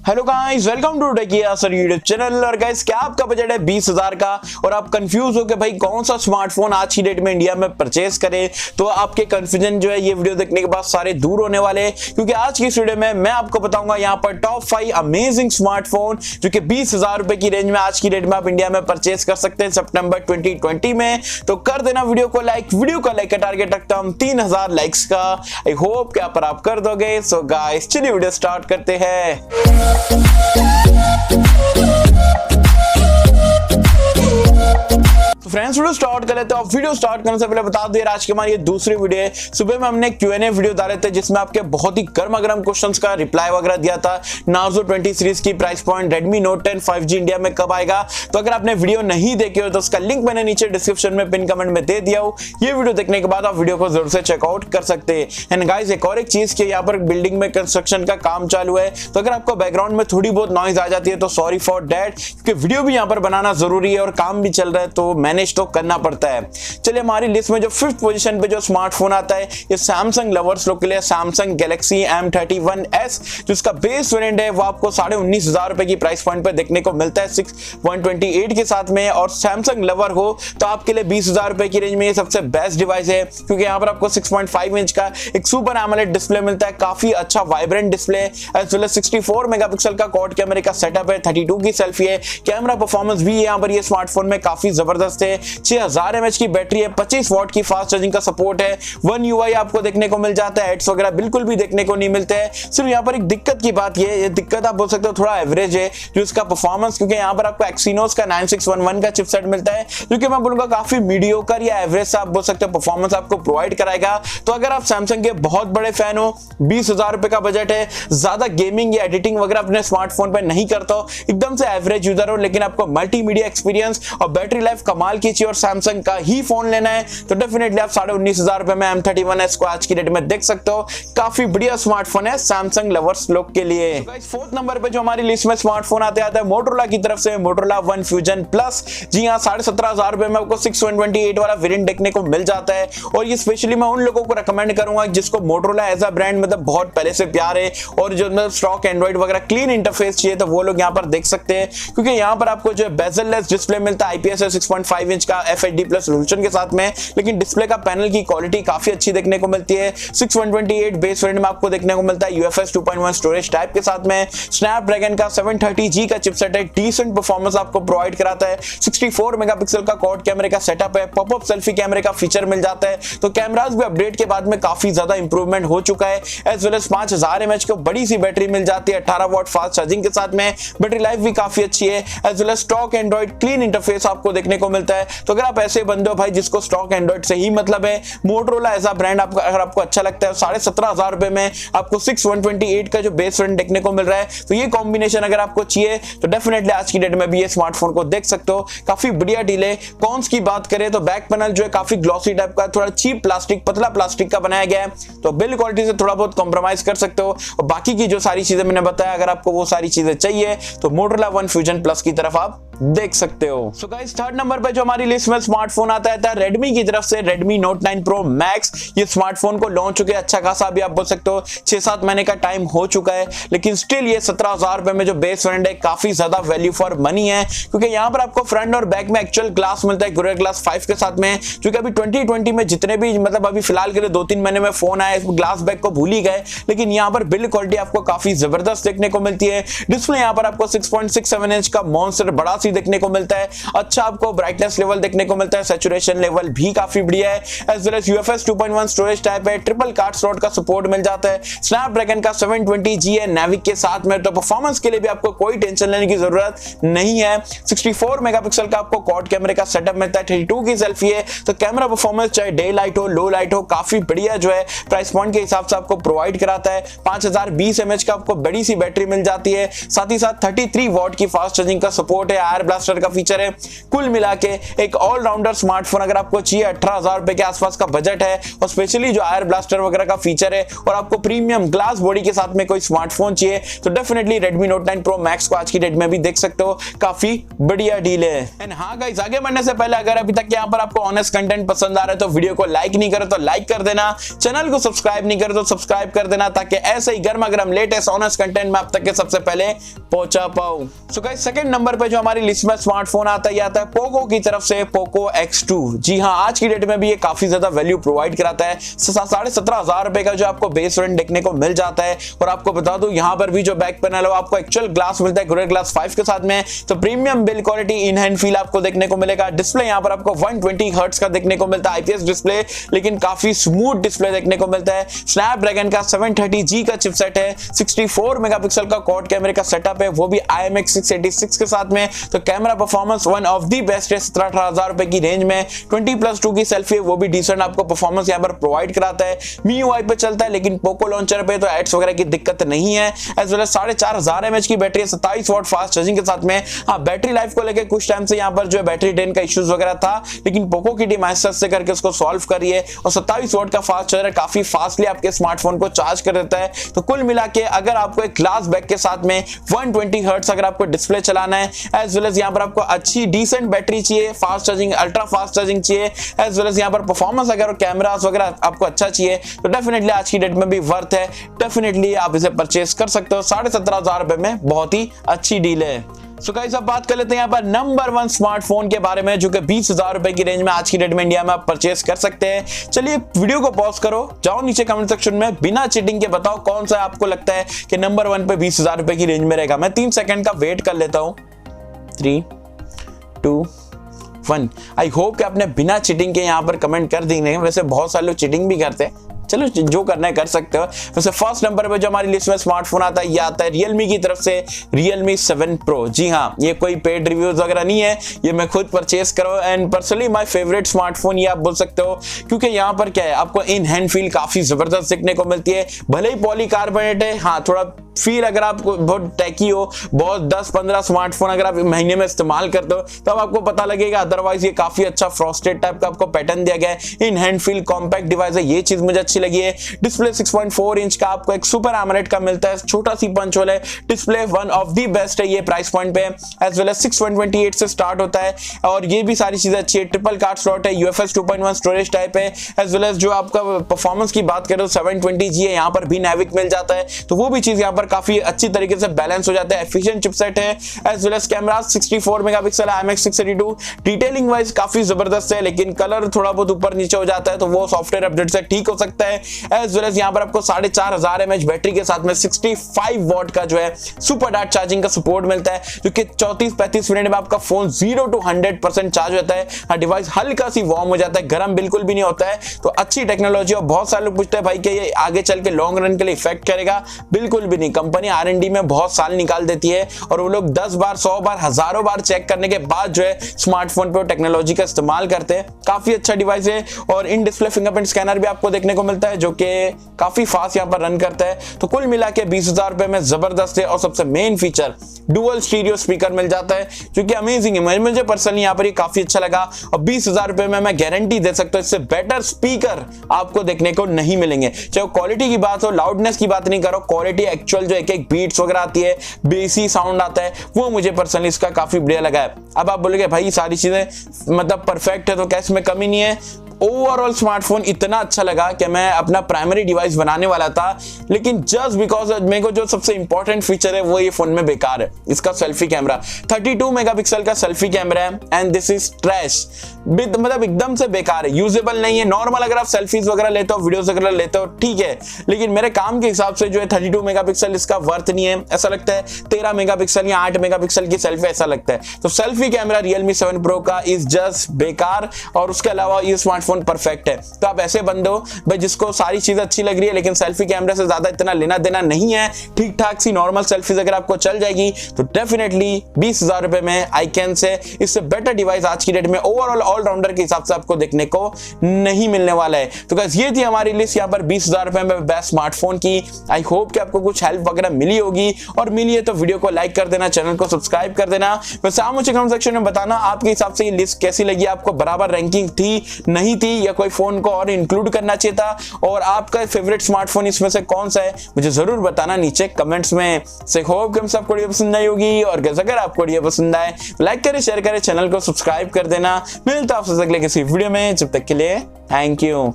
Hello guys, welcome to techie Yasar YouTube channel. और guys, क्या आपका बजट है 20,000 का और आप कंफ्यूज हो कि भाई कौन सा स्मार्टफोन आज की डेट में इंडिया में परचेस करें, तो आपके कंफ्यूजन जो है ये वीडियो देखने के बाद सारे दूर होने वाले हैं, क्योंकि आज की इस वीडियो में मैं आपको बताऊंगा यहाँ पर टॉप 5 अमेजिंग स्मार्टफोन जो कि 20,000 रुपए की रेंज में आज की डेट में आप इंडिया में परचेस कर सकते हैं सितंबर 2020 में। तो कर देना वीडियो को लाइक, वीडियो का लाइक का टारगेट रखता हूं 3000 लाइक्स का। आई होप कि आप कर दोगे। सो गाइस, चलिए वीडियो स्टार्ट करते हैं। तो फ्रेंड्स, वीडियो स्टार्ट कर लेते हैं। वीडियो स्टार्ट करने से पहले बता दूं, आज की हमारी ये दूसरी वीडियो है। सुबह में हमने Q&A वीडियो डाले थे जिसमें आपके बहुत ही गर्मा-गर्म क्वेश्चंस का रिप्लाई वगैरह दिया था। नार्जो 20 सीरीज की price point, Redmi Note 10 5G India में कब आएगा। तो अगर आपने वीडियो नहीं देखे हो तो उसका लिंक मैंने नीचे डिस्क्रिप्शन में पिन कमेंट में दे दिया हो। ये वीडियो देखने के बाद आप वीडियो को जरूर से चेकआउट कर सकते हैं। एंड गाइस, एक और एक चीज की यहाँ पर बिल्डिंग में कंस्ट्रक्शन का काम चालू है, तो अगर आपको बैकग्राउंड में थोड़ी बहुत नॉइज आ जाती है तो सॉरी फॉर दैट, क्योंकि वीडियो भी यहाँ पर बनाना जरूरी है और काम भी चल रहा है तो मैनेज तो करना पड़ता है। चलिए, हमारी लिस्ट में जो 5th पोजीशन पे जो स्मार्टफोन आता है ये सैमसंग लवर्स लोग के लिए सैमसंग गैलेक्सी M31s, जिसका बेस वेरिएंट है वो आपको 19,500 रुपए की प्राइस पॉइंट पे देखने को मिलता है 6.28 के साथ में। और सैमसंग लवर हो तो आपके लिए 20,000 रुपए की रेंज में ये सबसे बेस्ट डिवाइस है, क्योंकि यहाँ पर आपको 6.5 इंच का एक सुपर एमोलेड डिस्प्ले मिलता है, काफी अच्छा vibrant display, as well as 64 megapixel का क्वाड कैमरे का सेटअप है, 32 की सेल्फी है। कैमरा परफॉर्मेंस भी यहाँ पर ये स्मार्टफोन में काफी जबरदस्त है। 6000 mAh की बैटरी है, 25 वॉट की फास्ट चार्जिंग का सपोर्ट है। वन UI आपको देखने को मिल जाता है, एड्स वगैरह बिल्कुल भी देखने को नहीं मिलते हैं। सिर्फ यहाँ पर एक दिक्कत की बात ये दिक्कत आप बोल सकते हो थोड़ा एवरेज है जो इसका परफॉर्मेंस, क्योंकि यहाँ पर आपको एक्सिनोस का 9611 का चिपसेट मिलता है, जो कि मैं बोलूंगा काफी मीडियोकर या एवरेज सा आप बोल सकते हो परफॉर्मेंस आपको प्रोवाइड कराएगा। तो अगर आप सैमसंग के बहुत बड़े फैन हो, 20,000 रुपए का बजट है, ज्यादा गेमिंग या एडिटिंग वगैरह अपने स्मार्टफोन पर नहीं करता हो, एकदम से एवरेज यूजर हो, लेकिन आपको मल्टीमीडिया एक्सपीरियंस और बैटरी लाइफ कमाल की चाहिए और सैमसंग का ही फोन लेना है, तो डेफिनेटली आप 19,500 रुपए में M31s को आज की डेट में देख सकते हो। काफी बढ़िया स्मार्टफोन है सैमसंग लवर्स लोग के लिए। तो गाइस, 4th नंबर पे जो हमारी लिस्ट में स्मार्टफोन आता है मोटोरोला की तरफ से मोटोरोला वन फ्यूजन प्लस। जी हाँ, 17,500 रुपए में आपको 628 वाला वेरिएंट देखने को मिल जाता है। और ये स्पेशली मैं उन लोगों को रिकमेंड करूंगा जिसको मोटोरोला एज अ ब्रांड मतलब बहुत पहले से प्यार है और जो मतलब स्टॉक एंड्रॉइड वगैरह क्लीन इंटरफेस चाहिए, तो वो लोग यहाँ पर देख सकते हैं, क्योंकि यहाँ पर आपको जो बेजल-लेस डिस्प्ले मिलता है, IPS 6.5 इंच का FHD+ रेजोल्यूशन के साथ में, लेकिन डिस्प्ले का पैनल की क्वालिटी काफी अच्छी देखने को मिलती है। 6.128 बेस वेरिएंट में आपको देखने को मिलता है UFS 2.1 स्टोरेज टाइप के साथ में। स्नैपड्रैगन का 730G का चिपसेट है, डिसेंट परफॉर्मेंस आपको प्रोवाइड कराता है। 64 मेगापिक्सल का क्वाड कैमरे का सेटअप है, पॉपअप सेल्फी कैमरे का फीचर मिल जाता है, तो कैमरास भी अपडेट के बाद में काफी ज्यादा इंप्रूवमेंट हो चुका है। एज वेल एज 5000 mAh को बड़ी सी बैटरी मिल जाती है, 18 वॉट फास्ट चार्जिंग के साथ में। बैटरी लाइफ भी काफी अच्छी है। As well as stock Android clean interface आपको देखने को मिलता है। तो अगर आप ऐसे बंदे हो भाई जिसको स्टॉक एंड्रॉइड से ही मतलब है, मोटोरोला ऐसा ब्रांड आपको अगर आपको अच्छा लगता है, 17,500 रुपए में आपको 6.128 का जो बेस वेरिएंट देखने को मिल रहा है, तो ये कॉम्बिनेशन अगर आपको चाहिए तो डेफिनेटली आज की डेट में भी ये स्मार्टफोन को देख सकते हो। काफी बढ़िया डील है। कॉन्स की बात करें तो बैक पैनल जो है काफी ग्लॉसी टाइप का, थोड़ा चीप प्लास्टिक, पतला प्लास्टिक का बनाया गया है, तो बिल्ड क्वालिटी से थोड़ा बहुत कॉम्प्रोमाइज कर सकते हो। और बाकी की जो सारी चीजें मैंने बताया, अगर आपको वो सारी चीजें चाहिए तो मोटोरोला वन फ्यूजन प्लस की तरफ आप देख सकते हो। सो गाइस, 3rd नंबर पे जो हमारी लिस्ट में स्मार्टफोन आता है Redmi की तरफ से Redmi Note 9 Pro Max। ये स्मार्टफोन को लॉन्च हो गया अच्छा खासा, अभी आप बोल सकते हो 6-7 महीने का टाइम हो चुका है, लेकिन स्टिल ये 17,000 रुपए में जो बेस वेरिएंट है काफी ज्यादा वैल्यू फॉर मनी है, क्योंकि यहाँ पर आपको फ्रंट और बैक में एक्चुअल ग्लास मिलता है गोरिल्ला ग्लास 5 के साथ में, जो कि अभी 2020 में जितने भी मतलब अभी फिलहाल के लिए 2-3 महीने में फोन आए ग्लास बैक को भूल ही गए, लेकिन यहाँ पर बिल्ड क्वालिटी आपको काफी जबरदस्त देखने को मिलती है। डिस्प्ले यहाँ पर आपको 6.67 इंच का मॉन्स्टर बड़ा सी देखने को मिलता है। अच्छा आपको ब्राइटनेस लेवल देखने को मिलता है, सैचुरेशन लेवल भी काफी बढ़िया है। As well as UFS 2.1 storage type है, ट्रिपल कार्ड स्लॉट का सपोर्ट मिल जाता है। स्नैपड्रैगन का 720G है नेविक के साथ में, तो परफॉर्मेंस के लिए भी आपको कोई टेंशन लेने की जरूरत नहीं है। 64 मेगापिक्सल का आपको क्वाड कैमरे का सेटअप मिलता है, 32 की सेल्फी है, तो कैमरा परफॉर्मेंस चाहे डे लाइट हो लो लाइट हो काफी बढ़िया जो है प्राइस पॉइंट के हिसाब से आपको प्रोवाइड कराता है। 5020 mAh का आपको बड़ी सी बैटरी मिल जाती है, साथ ही साथ 33 वॉट की फास्ट चार्जिंग का सपोर्ट है। आयर ब्लास्टर का फीचर है। कुल मिला के एक ऑलराउंडर स्मार्टफोन अगर आपको चाहिए, 18,000 रुपए के आसपास का बजट है और स्पेशली जो आयर ब्लास्टर वगैरह का फीचर है और आपको प्रीमियम ग्लास बॉडी के साथ में कोई स्मार्टफोन चाहिए तो definitely Redmi Note 9 Pro Max को आज की डेट में भी देख सकते हो, काफी बढ़िया डील है। एंड हाँ गाइस, आगे बढ़ने से पहले अगर अभी तक यहाँ पर आपको ऑनेस्ट कंटेंट पसंद आ रहा है तो वीडियो को लाइक नहीं करो तो लाइक कर देना, चैनल को सब्सक्राइब नहीं करो तो सब्सक्राइब कर देना ताकि ऐसे ही गर्मा गर्म लेटेस्ट ऑनेस्ट कंटेंट मैं आप तक के सबसे पहले पहुंचा पाऊं। सो गाइस, सेकंड नंबर पे जो हमारी लिस्ट में स्मार्टफोन आता है पोको की तरफ से पोको X2। जी हाँ, आज की डेट में भी ये काफी ज्यादा वैल्यू प्रोवाइड कराता है। 17,500 रुपए का जो आपको बेस वेरिएंट देखने को मिल जाता है और आपको बता दूं यहाँ पर भी जो बैक पैनल है आपको एक्चुअल ग्लास मिलता है गोरिल्ला ग्लास 5 के साथ में, तो premium build quality, in hand feel आपको देखने को मिलेगा। डिस्प्ले यहाँ पर आपको 120 हर्ट्ज का देखने को मिलता है, आईपीएस डिस्प्ले, लेकिन काफी स्मूथ डिस्प्ले देखने को मिलता है। स्नैपड्रैगन का 730G का चिपसेट है, 64 मेगापिक्सल का क्वाड कैमरे का सेटअप है, वो भी IMX 686 के साथ में, तो camera performance one of the best है। 17,000 रुपए की रेंज में 20+2 की सेल्फी है, वो भी डिसेंट आपको परफॉर्मेंस यहाँ पर प्रोवाइड कराता है। MIUI पे चलता है लेकिन पोको लॉन्चर पे तो एड्स वगैरह की दिक्कत नहीं है। एज वेल एज 4,500 mAh की बैटरी है, 27 वाट फास्ट चार्जिंग के साथ में। हाँ, बैटरी लाइफ को लेकर कुछ टाइम से यहाँ पर जो है बैटरी ड्रेन का इश्यूज वगैरह था, लेकिन पोको की टीम से करके उसको सॉल्व करी है और 27 वाट का फास्ट चार्जर काफी फास्टली आपके स्मार्टफोन को चार्ज कर देता है। तो कुल मिला के अगर आपको एक ग्लास बैक के साथ में 120 हर्ट्ज अगर आपको डिस्प्ले चलाना है, एज वेल एज यहाँ पर आपको अच्छी डिसेंट बैटरी चाहिए, fast charging, ultra fast charging चाहिए, एज वेल एज यहाँ पर परफॉर्मेंस अगर कैमरास वगैरह आपको अच्छा चाहिए तो डेफिनेटली आज की डेट में भी वर्थ है। डेफिनेटली आप इसे परचेस कर सकते हो, 17,500 रुपए में बहुत ही अच्छी डील है। सो गाइस, अब बात कर लेते हैं यहाँ पर नंबर 1 स्मार्टफोन के बारे में जो कि 20,000 रुपए की रेंज में आज की डेट में इंडिया में आप परचेस कर सकते हैं। चलिए वीडियो को पॉज करो, जाओ नीचे कमेंट सेक्शन में बिना चीटिंग के बताओ कौन सा आपको लगता है कि नंबर 1 पे 20,000 रुपए की रेंज में रहेगा। मैं 3 सेकंड का वेट कर लेता हूं। 3, 2, 1। आई होप कि आपने बिना चीटिंग के यहाँ पर कमेंट कर देंगे। वैसे बहुत सारे लोग चीटिंग भी करते हैं, चलो जो करना है कर सकते हो। वैसे फर्स्ट नंबर पे जो हमारी लिस्ट में स्मार्टफोन आता है ये आता है Realme की तरफ से Realme 7 Pro। जी हाँ, ये कोई पेड रिव्यूज वगैरह नहीं है, ये मैं खुद परचेस करो and personally my favourite smartphone ये आप बोल सकते हो, क्योंकि यहाँ पर क्या है आपको इन हैंड फील काफी जबरदस्त देखने को मिलती है। भले ही पॉलीकार्बोनेट है, हाँ थोड़ा फील अगर आप बहुत टैकी हो, बहुत 10-15 स्मार्टफोन अगर आप महीने में इस्तेमाल करते हो तब आपको पता लगेगा, अदरवाइज ये काफी अच्छा फ्रॉस्टेड टाइप का आपको पैटर्न दिया गया है। In hand feel compact device है, ये चीज मुझे अच्छी लगी है। डिस्प्ले 6.4 इंच का आपको एक सुपर एमोलेड का मिलता है, छोटा सी पंच होल है, display one of the best है ये प्राइस पॉइंट पे। एज वेल एज 628 से स्टार्ट होता है और ये भी सारी चीजें अच्छी है। ट्रिपल कार्ड स्लॉट है, UFS 2.1 स्टोरेज टाइप है। एज वेल एज जो आपका परफॉर्मेंस की बात करें तो 720G है, यहाँ पर भी नेविक मिल जाता है, तो वो भी चीज यहाँ पर काफी अच्छी तरीके से बैलेंस हो जाता है। एफिशिएंट चिपसेट है। As well as camera 64 megapixel IMX 632, detailing wise काफी जबरदस्त है, लेकिन कलर थोड़ा बहुत ऊपर नीचे हो जाता है तो वो सॉफ्टवेयर अपडेट से ठीक हो सकता है। एज वेल एज यहाँ पर आपको 4,500 mAh बैटरी के साथ में 65 वाट का जो है सुपर डार्ट चार्जिंग का सपोर्ट मिलता है, जो कि 34-35 मिनट में आपका फोन 0 to 100% चार्ज होता है। डिवाइस हल्का सी वार्म हो जाता है, गर्म बिल्कुल भी नहीं होता है, तो अच्छी टेक्नोलॉजी। और बहुत सारे लोग पूछते हैं भाई कि ये आगे चल के लॉन्ग रन के लिए इफेक्ट करेगा, बिल्कुल भी नहीं। कंपनी R&D में बहुत साल निकाल देती है और वो लोग 10 बार 100 बार हजारों बार चेक करने के बाद जो है स्मार्टफोन पे टेक्नोलॉजी का इस्तेमाल करते हैं। काफी अच्छा डिवाइस है और इन डिस्प्ले फिंगरप्रिंट स्कैनर भी आपको देखने को मिलता है जो कि काफी फास्ट यहाँ पर रन करता है। तो कुल मिला के 20,000 रुपए में जबरदस्त है और सबसे main feature dual stereo speaker मिल जाता है जो कि अमेजिंग है। मुझे पर्सनली यहाँ पर ये काफी अच्छा लगा और 20,000 रुपए में मैं गारंटी दे सकता हूँ इससे बेटर स्पीकर आपको देखने को नहीं मिलेंगे। चाहे क्वालिटी की बात हो, लाउडनेस की बात नहीं करो, क्वालिटी एक्चुअल जो एक बीट्स वगैरह आती है, बेसी साउंड आता है, वो मुझे पर्सनली इसका काफी बढ़िया लगा है। अब आप बोलोगे भाई सारी चीजें मतलब परफेक्ट है तो क्या इसमें कमी नहीं है? ओवरऑल स्मार्टफोन इतना अच्छा लगा कि मैं अपना प्राइमरी डिवाइस बनाने वाला था, लेकिन जस्ट बिकॉज मेरे को जो सबसे इंपॉर्टेंट फीचर है वो ये फोन में बेकार है। इसका सेल्फी कैमरा 32 मेगापिक्सल का सेल्फी कैमरा है एंड दिस इज ट्रैश, मतलब एकदम से बेकार है, यूजेबल नहीं है। नॉर्मल अगर आप सेल्फीज वगैरह लेते हो, वीडियोस वगैरह लेते हो ठीक है, लेकिन मेरे काम के हिसाब से जो है 32 मेगापिक्सल इसका वर्थ नहीं है। ऐसा लगता है 13 मेगापिक्सल या 8 मेगापिक्सल की सेल्फी ऐसा लगता है। तो सेल्फी कैमरा Realme 7 Pro का इज जस्ट बेकार और उसके अलावा ये स्मार्टफोन स्मार्टफोन परफेक्ट है। तो आप ऐसे बंदे हो भाई जिसको सारी चीज अच्छी लग रही है लेकिन सेल्फी कैमरे से ज्यादा इतना लेना देना नहीं है, ठीक ठाक सी नॉर्मल सेल्फीज अगर आपको चल जाएगी तो डेफिनेटली 20,000 रुपए में आई कैन से इससे बेटर डिवाइस आज की डेट में ओवरऑल ऑलराउंडर के हिसाब से आपको देखने को नहीं मिलने वाला है। तो गाइस ये थी हमारी लिस्ट यहाँ पर 20,000 रुपए में बेस्ट स्मार्टफोन की। आई होप कि आपको कुछ हेल्प वगैरह मिली होगी, और मिली है तो वीडियो को लाइक कर देना, चैनल को सब्सक्राइब कर देना। वैसे आप मुझे कमेंट सेक्शन में बताना आपके हिसाब से ये लिस्ट कैसी लगी, आपको बराबर रैंकिंग थी नहीं थी, या कोई फोन को और इंक्लूड करना चाहिए था, और आपका फेवरेट स्मार्टफोन इसमें से कौन सा है मुझे जरूर बताना नीचे कमेंट्स में। से होप कि सबको वीडियो पसंद आई होगी, और अगर आपको वीडियो पसंद आए लाइक करें, शेयर करें, चैनल को सब्सक्राइब कर देना। मिलता है आपसे अगले किसी वीडियो में, जब तक के लिए थैंक यू।